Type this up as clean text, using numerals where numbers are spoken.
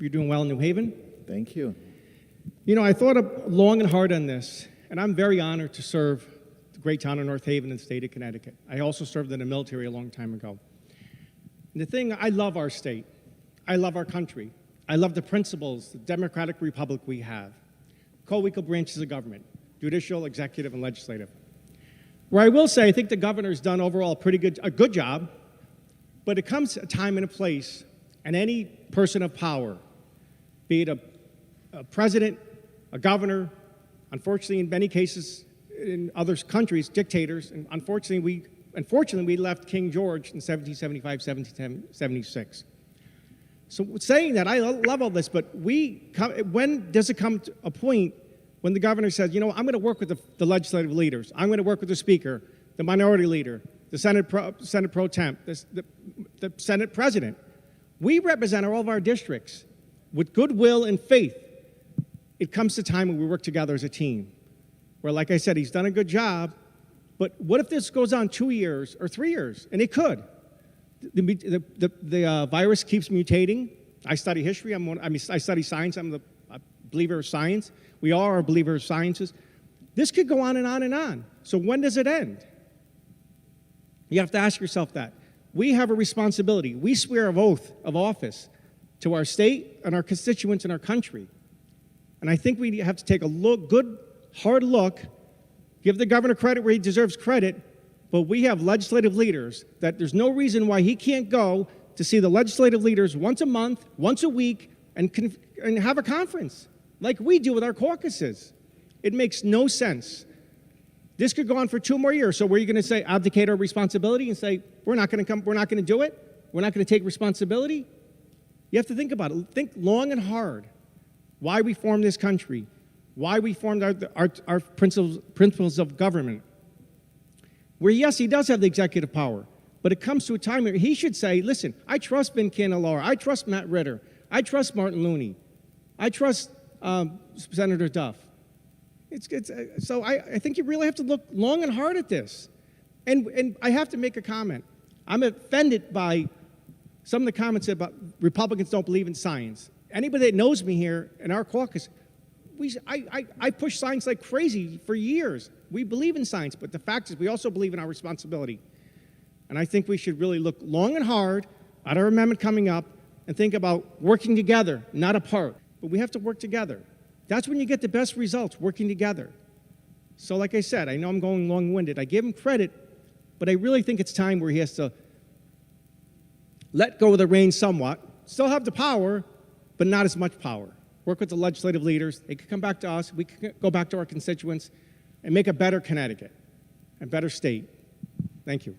You're doing well in New Haven. Thank you. You know, I thought long and hard on this, and I'm very honored to serve the great town of North Haven in the state of Connecticut. I also served in the military a long time ago. And the thing, I love our state. I love our country. I love the principles, the democratic republic we have. Co-equal branches of government, judicial, executive, and legislative. Where I will say, I think the governor's done overall a good job, but it comes a time and a place, and any person of power, be it a president, a governor, unfortunately in many cases in other countries, dictators, and unfortunately we left King George in 1775, 1776. So saying that, I love all this, but when does it come to a point when the governor says, you know, I'm going to work with the legislative leaders, I'm going to work with the speaker, the minority leader, the Senate pro temp, the Senate president. We represent all of our districts with goodwill and faith. It comes to time when we work together as a team, where, like I said, he's done a good job, but what if this goes on 2 years or 3 years? And it could. The virus keeps mutating. I study history. I study science. I'm a believer of science. We all are believers of sciences. This could go on and on and on. So when does it end? You have to ask yourself that. We have a responsibility. We swear an oath of office to our state and our constituents and our country. And I think we have to take a good, hard look, give the governor credit where he deserves credit, but we have legislative leaders that there's no reason why he can't go to see the legislative leaders once a month, once a week, and have a conference like we do with our caucuses. It makes no sense. This could go on for 2 more years. So were you going to say abdicate our responsibility and say we're not going to do it? We're not going to take responsibility? You have to think about it. Think long and hard. Why we formed this country, why we formed our principles of government. Where, yes, he does have the executive power, but it comes to a time where he should say, listen, I trust Ben Candelara, I trust Matt Ritter, I trust Martin Looney, I trust Senator Duff. So I think you really have to look long and hard at this. And I have to make a comment. I'm offended by some of the comments about Republicans don't believe in science. Anybody that knows me here in our caucus, I push science like crazy for years. We believe in science, but the fact is we also believe in our responsibility. And I think we should really look long and hard at our amendment coming up and think about working together, not apart. But we have to work together. That's when you get the best results, working together. So like I said, I know I'm going long-winded. I give him credit, but I really think it's time where he has to let go of the reins somewhat, still have the power, but not as much power. Work with the legislative leaders. They could come back to us. We could go back to our constituents and make a better Connecticut, a better state. Thank you.